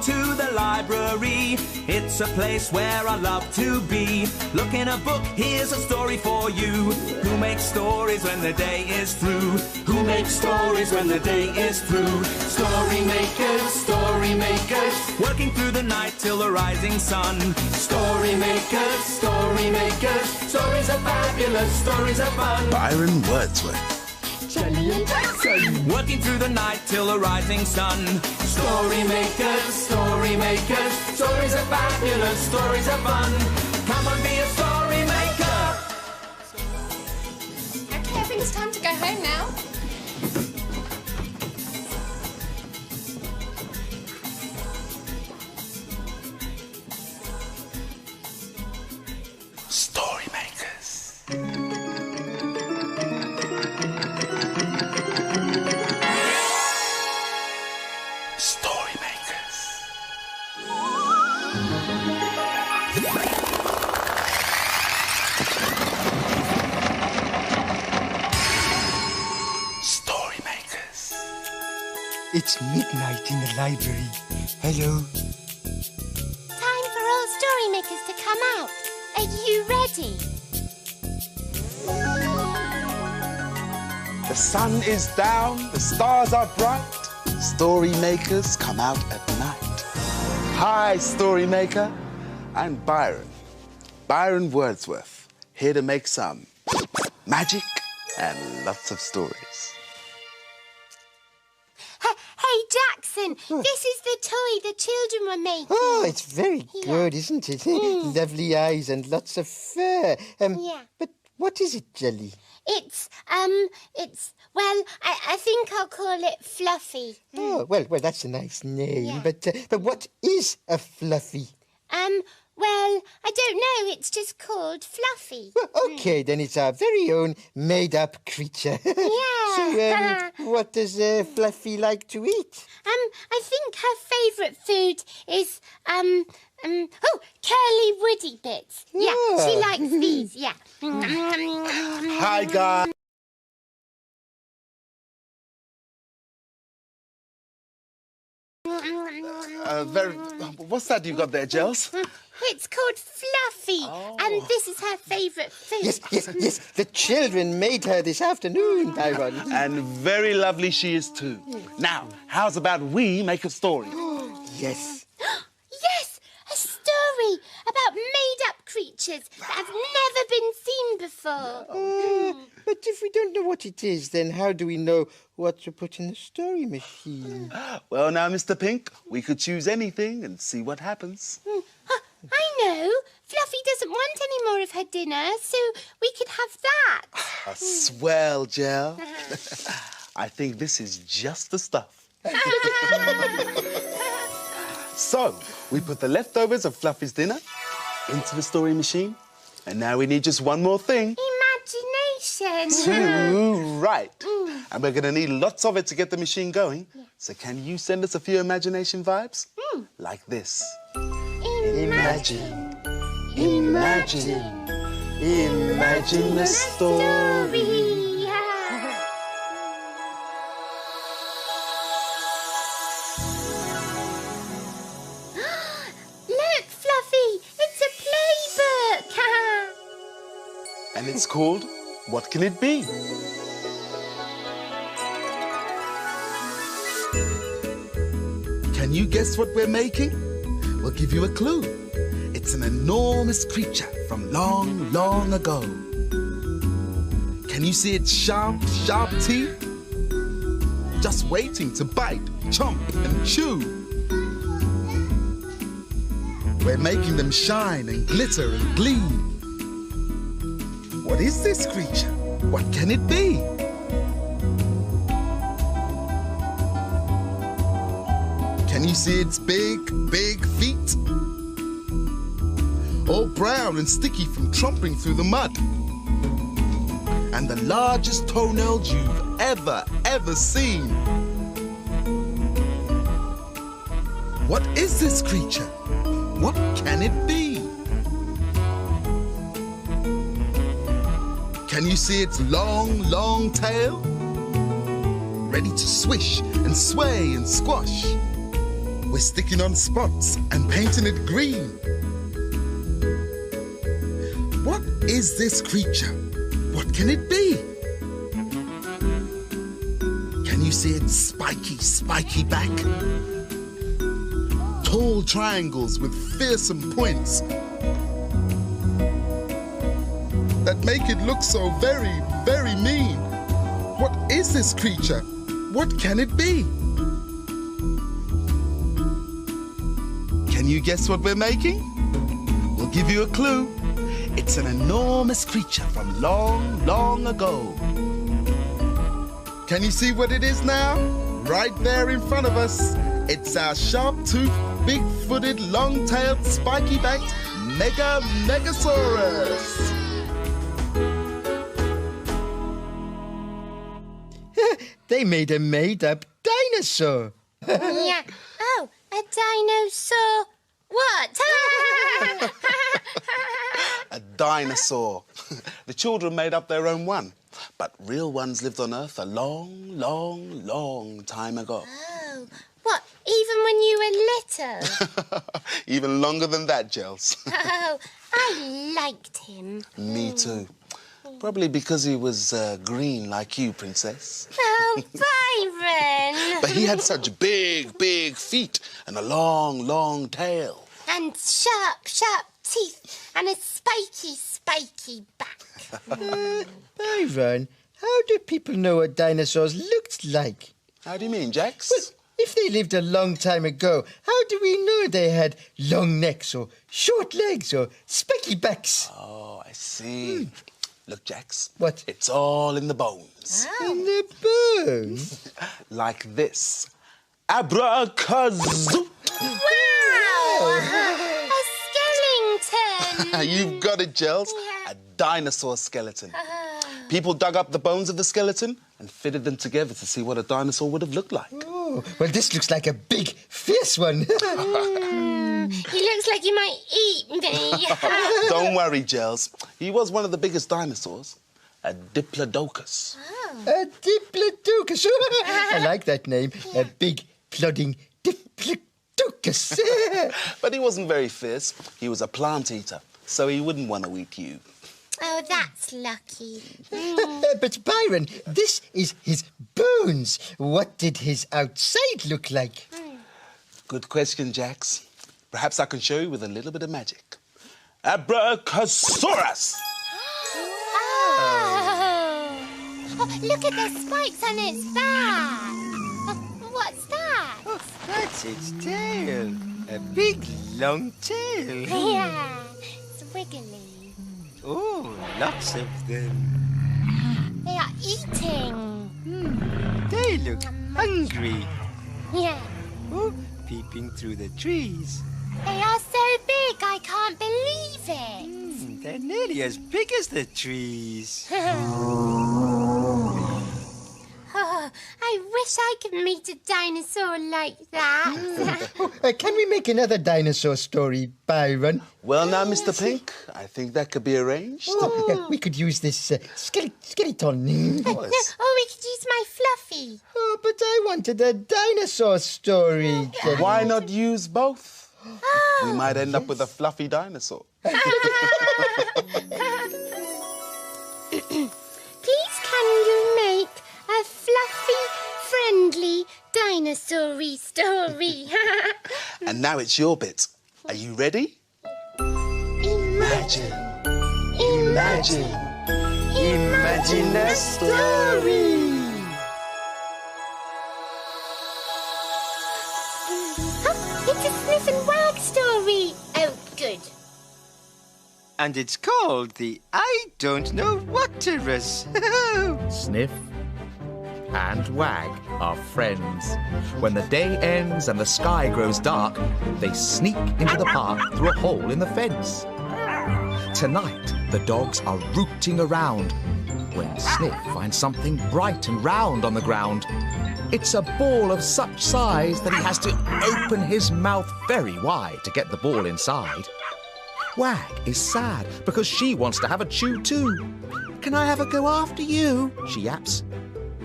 to the library. It's a place where I love to be. Look in a book, here's a story for you. Who makes stories when the day is through? Who makes stories when the day is through? Story makers, working through the night till the rising sun. Story makers, stories are fabulous, stories are fun. Byron Wordsworth. Jelly and Jackson, Working through the night till the rising sun. Story makers, stories are fabulous, stories are fun. Come on, be a story maker. Okay, I think it's time to go home now. Story makers. Story makers. Story makers. It's midnight in the library. Hello. Time for all story makers to come out. Are you ready? The sun is down, the stars are bright. Story makers come out at night. Hi, story maker. I'm Byron Wordsworth, here to make some magic and lots of stories. Hey, Jackson, this is the toy the children were making. Oh, it's very good, isn't it? Lovely eyes and lots of fur. Yeah. But what is it, Jelly? It's, well, I think I'll call it Fluffy. Oh, well, that's a nice name. Yeah. But what is a Fluffy? Well, I don't know. It's just called Fluffy. Well, okay, then it's our very own made-up creature. Yeah. So, what does Fluffy like to eat? I think her favourite food is, curly woody bits. Yeah, she likes these, yeah. Hi, guys. What's that you've got there, Gels? It's called Fluffy, and this is her favourite food. Yes. The children made her this afternoon, Byron. And very lovely she is too. Now, how's about we make a story? Yes. Yes, a story about made-up creatures that have never been seen before. But if we don't know what it is, then how do we know what to put in the story machine? Well, now, Mr. Pink, we could choose anything and see what happens. I know. Fluffy doesn't want any more of her dinner, so we could have that. A swell, Gel. I think this is just the stuff. So, we put the leftovers of Fluffy's dinner into the story machine, and now we need just one more thing. Imagination. Right. And we're going to need lots of it to get the machine going. Yeah. So can you send us a few imagination vibes? Like this. Imagine a story. Look, Fluffy, it's a playbook. And it's called What Can It Be? Can you guess what we're making? We'll give you a clue. It's an enormous creature from long, long ago. Can you see its sharp, sharp teeth? Just waiting to bite, chomp, and chew. We're making them shine and glitter and gleam. What is this creature? What can it be? Can you see its big, big feet? All brown and sticky from tromping through the mud. And the largest toenails you've ever seen. What is this creature? What can it be? Can you see its long, long tail? Ready to swish and sway and squash. We're sticking on spots and painting it green. What is this creature? What can it be? Can you see its spiky back? Tall triangles with fearsome points that make it look so very, very mean. What is this creature? What can it be? Can you guess what we're making? We'll give you a clue. It's an enormous creature from long, long ago. Can you see what it is now? Right there in front of us. It's our sharp-toothed, big-footed, long-tailed, spiky-backed Megasaurus. They made a made-up dinosaur. Yeah. Oh, a dinosaur. What? A dinosaur. The children made up their own one. But real ones lived on Earth a long, long, long time ago. Oh, what? Even when you were little? Even longer than that, Gels. Oh, I liked him. Me too. Probably because he was green like you, Princess. Oh, Byron! But he had such big, big feet and a long, long tail. And sharp, sharp teeth and a spiky, spiky back. Byron, how do people know what dinosaurs looked like? How do you mean, Jax? Well, if they lived a long time ago, how do we know they had long necks or short legs or spiky backs? Oh, I see. Look, Jax. What? It's all in the bones. In the bones? Like this. Abracazoo! Wow! A skeleton! You've got it, Gels. Yeah. A dinosaur skeleton. People dug up the bones of the skeleton and fitted them together to see what a dinosaur would have looked like. Oh, well, this looks like a big, fierce one. He looks like he might eat me. Don't worry, Gels. He was one of the biggest dinosaurs, a diplodocus. A diplodocus. I like that name. A big, plodding diplodocus. But he wasn't very fierce. He was a plant eater, so he wouldn't want to eat you. Oh, that's lucky. But Byron, this is his bones. What did his outside look like? Good question, Jax. Perhaps I can show you with a little bit of magic. Abracasaurus! Oh, look at the spikes on its back. What's that? Oh, that's its tail. A big, long tail. Yeah, it's wiggly. Oh, lots of them. They are eating. They look hungry. Yeah. Oh, peeping through the trees. They are so big, I can't believe it. They're nearly as big as the trees. Oh, I wish I could meet a dinosaur like that. Can we make another dinosaur story, Byron? Well, now, Mr. Pink, I think that could be arranged. Oh, yeah, we could use this skeleton. No, oh, we could use my Fluffy. Oh, but I wanted a dinosaur story. Jenny. Why not use both? Oh. We might end up with a fluffy dinosaur. Please, can you make a fluffy, friendly, dinosaur-y story? And now it's your bit. Are you ready? Imagine. Imagine. Imagine a story. Oh, it's a Sniff and Wag story. Oh, good. And it's called the I Don't Know Whatterus. Sniff and Wag are friends. When the day ends and the sky grows dark, they sneak into the park through a hole in the fence. Tonight, the dogs are rooting around when Sniff finds something bright and round on the ground. It's a ball of such size that he has to open his mouth very wide to get the ball inside. Wag is sad because she wants to have a chew too. Can I have a go after you? She yaps.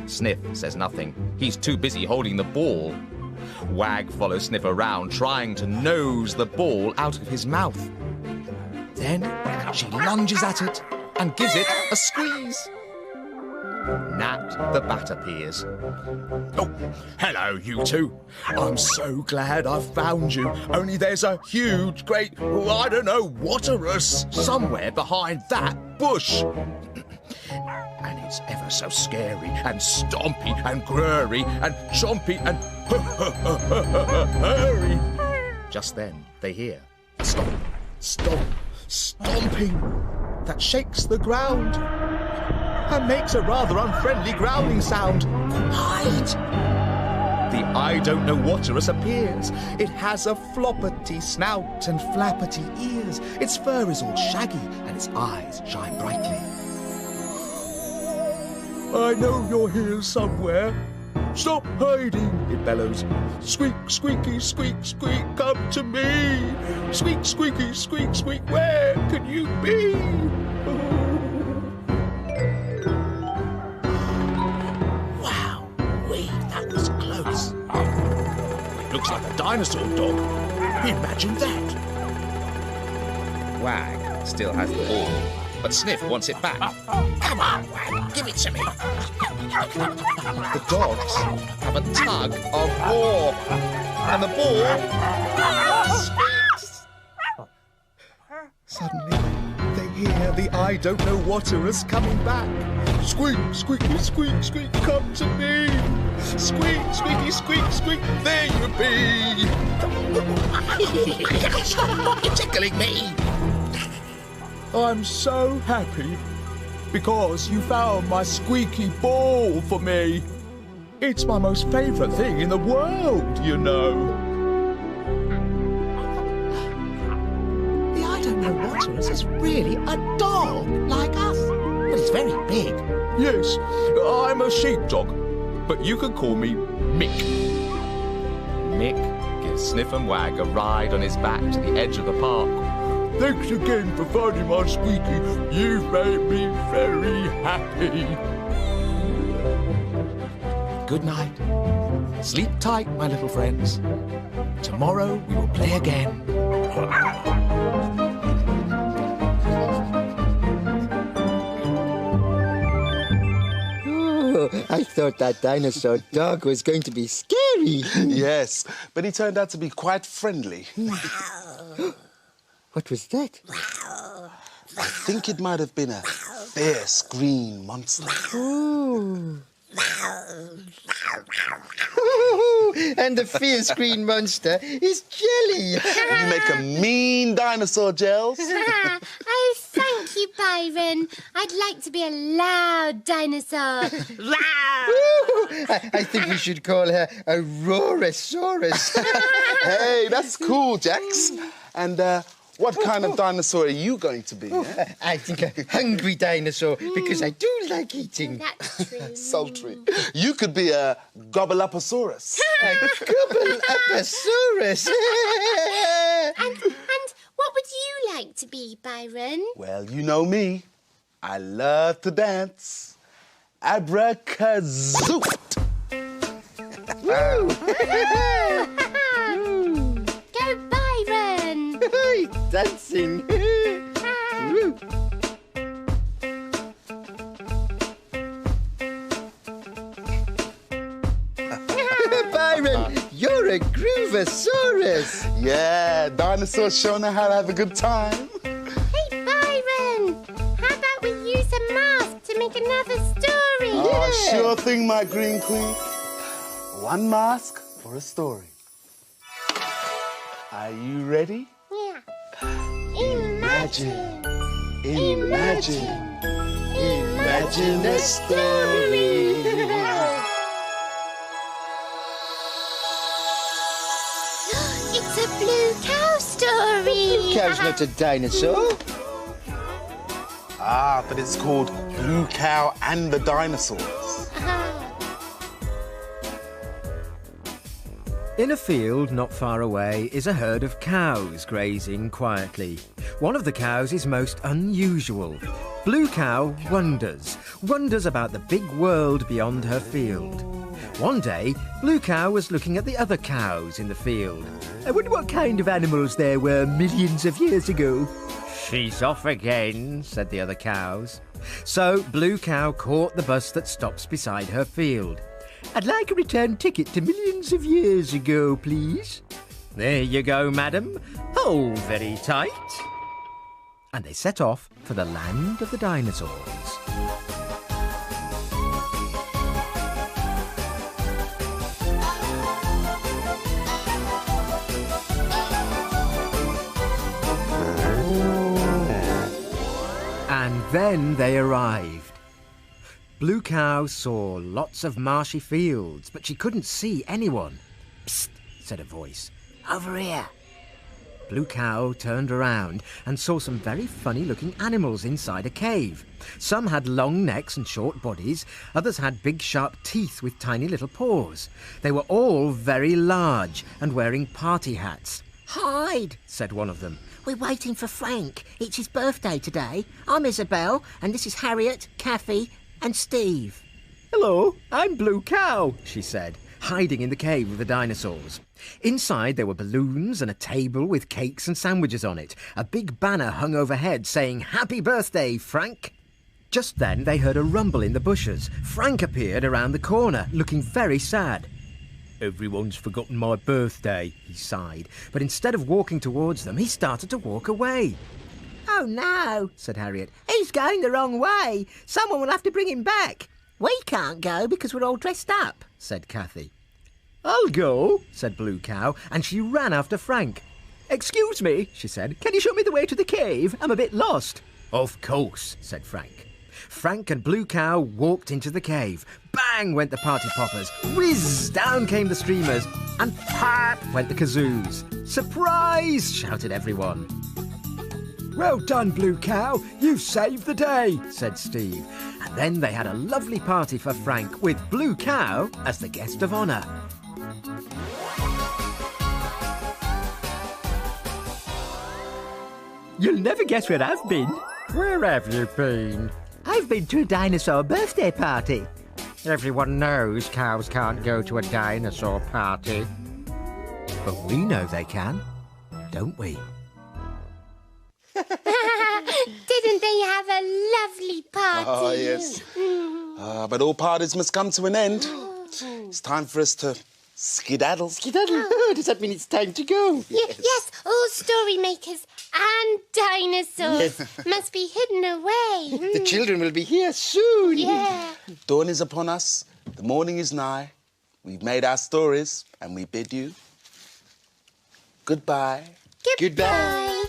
Sniff says nothing. He's too busy holding the ball. Wag follows Sniff around, trying to nose the ball out of his mouth. Then she lunges at it and gives it a squeeze. Nat the bat appears. Oh, hello, you two. I'm so glad I've found you. Only there's a huge, great, I don't know, waterus somewhere behind that bush. And it's ever so scary and stompy and grurry and chompy and hurry. Just then they hear a stomp, stomp, stomping that shakes the ground and makes a rather unfriendly growling sound. Hide! The I don't know waterus appears. It has a floppity snout and flappity ears. Its fur is all shaggy and its eyes shine brightly. I know you're here somewhere. Stop hiding, it bellows. Squeak, squeaky, squeak, squeak, come to me. Squeak, squeaky, squeak, squeak, where can you be? Wow, that was close. It looks like a dinosaur dog. Imagine that. Wag still has the ball, but Sniff wants it back. Come on, Wag, give it to me. The dogs have a tug of war, and the ball squeaks. Suddenly, they hear the I don't know waterus coming back. Squeak, squeaky, squeak, squeak, come to me. Squeak, squeaky, squeak, squeak, there you be. Stop, you're tickling me. I'm so happy because you found my squeaky ball for me. It's my most favourite thing in the world, you know. The I don't know waterus is really a dog like us, but it's very big. Yes, I'm a sheepdog, but you can call me Mick. Mick gives Sniff and Wag a ride on his back to the edge of the park. Thanks again for finding my squeaky. You've made me very happy. Good night. Sleep tight, my little friends. Tomorrow we will play again. Oh, I thought that dinosaur dog was going to be scary. Yes, but he turned out to be quite friendly. What was that? I think it might have been a fierce green monster. Oh. And the fierce green monster is Jelly. You make a mean dinosaur, Gels. Oh, thank you, Byron. I'd like to be a loud dinosaur. I think we should call her a Rorasaurus. Hey, that's cool, Jax. And what kind of dinosaur are you going to be? Eh? I think a hungry dinosaur, because I do like eating. That's true. Sultry. You could be a Gobble-Up-a-saurus. A Gobble-Up-a-saurus. And what would you like to be, Byron? Well, you know me. I love to dance. Abracazoo. Go, Byron! Dancing. Byron, you're a Groovosaurus. Yeah, dinosaurs sure know how to have a good time. Hey, Byron! How about we use a mask to make another story? Oh, sure thing, my green queen. One mask for a story. Are you ready? Yeah. Imagine a story. It's a blue cow story. Cow's not a dinosaur. Ah, but it's called Blue Cow and the Dinosaurs. In a field not far away is a herd of cows grazing quietly. One of the cows is most unusual. Blue Cow wonders about the big world beyond her field. One day, Blue Cow was looking at the other cows in the field. I wonder what kind of animals there were millions of years ago. She's off again, said the other cows. So Blue Cow caught the bus that stops beside her field. I'd like a return ticket to millions of years ago, please. There you go, madam. Hold very tight. And they set off for the land of the dinosaurs. And then they arrived. Blue Cow saw lots of marshy fields, but she couldn't see anyone. Psst, said a voice. Over here. Blue Cow turned around and saw some very funny-looking animals inside a cave. Some had long necks and short bodies. Others had big, sharp teeth with tiny little paws. They were all very large and wearing party hats. Hide, said one of them. We're waiting for Frank. It's his birthday today. I'm Isabel, and this is Harriet, Kathy, and Steve. Hello, I'm Blue Cow, she said, hiding in the cave with the dinosaurs. Inside there were balloons and a table with cakes and sandwiches on it. A big banner hung overhead saying, Happy birthday, Frank. Just then they heard a rumble in the bushes. Frank appeared around the corner, looking very sad. Everyone's forgotten my birthday, he sighed. But instead of walking towards them, he started to walk away. Oh no, said Harriet. He's going the wrong way. Someone will have to bring him back. We can't go because we're all dressed up, said Kathy. I'll go, said Blue Cow, and she ran after Frank. Excuse me, she said. Can you show me the way to the cave? I'm a bit lost. Of course, said Frank. Frank and Blue Cow walked into the cave. Bang went the party poppers. Whiz, down came the streamers. And pop went the kazoos. Surprise, shouted everyone. Well done, Blue Cow. You saved the day, said Steve. And then they had a lovely party for Frank with Blue Cow as the guest of honour. You'll never guess where I've been. Where have you been? I've been to a dinosaur birthday party. Everyone knows cows can't go to a dinosaur party. But we know they can, don't we? Didn't they have a lovely party? Oh, yes. But all parties must come to an end. It's time for us to skedaddle. Skedaddle? Does that mean it's time to go? Yes, all story makers and dinosaurs must be hidden away. The children will be here soon. Yeah. Dawn is upon us. The morning is nigh. We've made our stories and we bid you goodbye. Goodbye.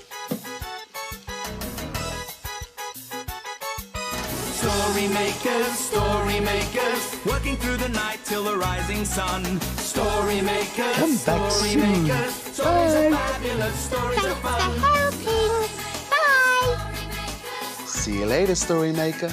Story makers, working through the night till the rising sun. Story makers, Come back story soon. makers, stories are fabulous, stories Thanks are for fun. helping. Bye. See you later, Story Maker.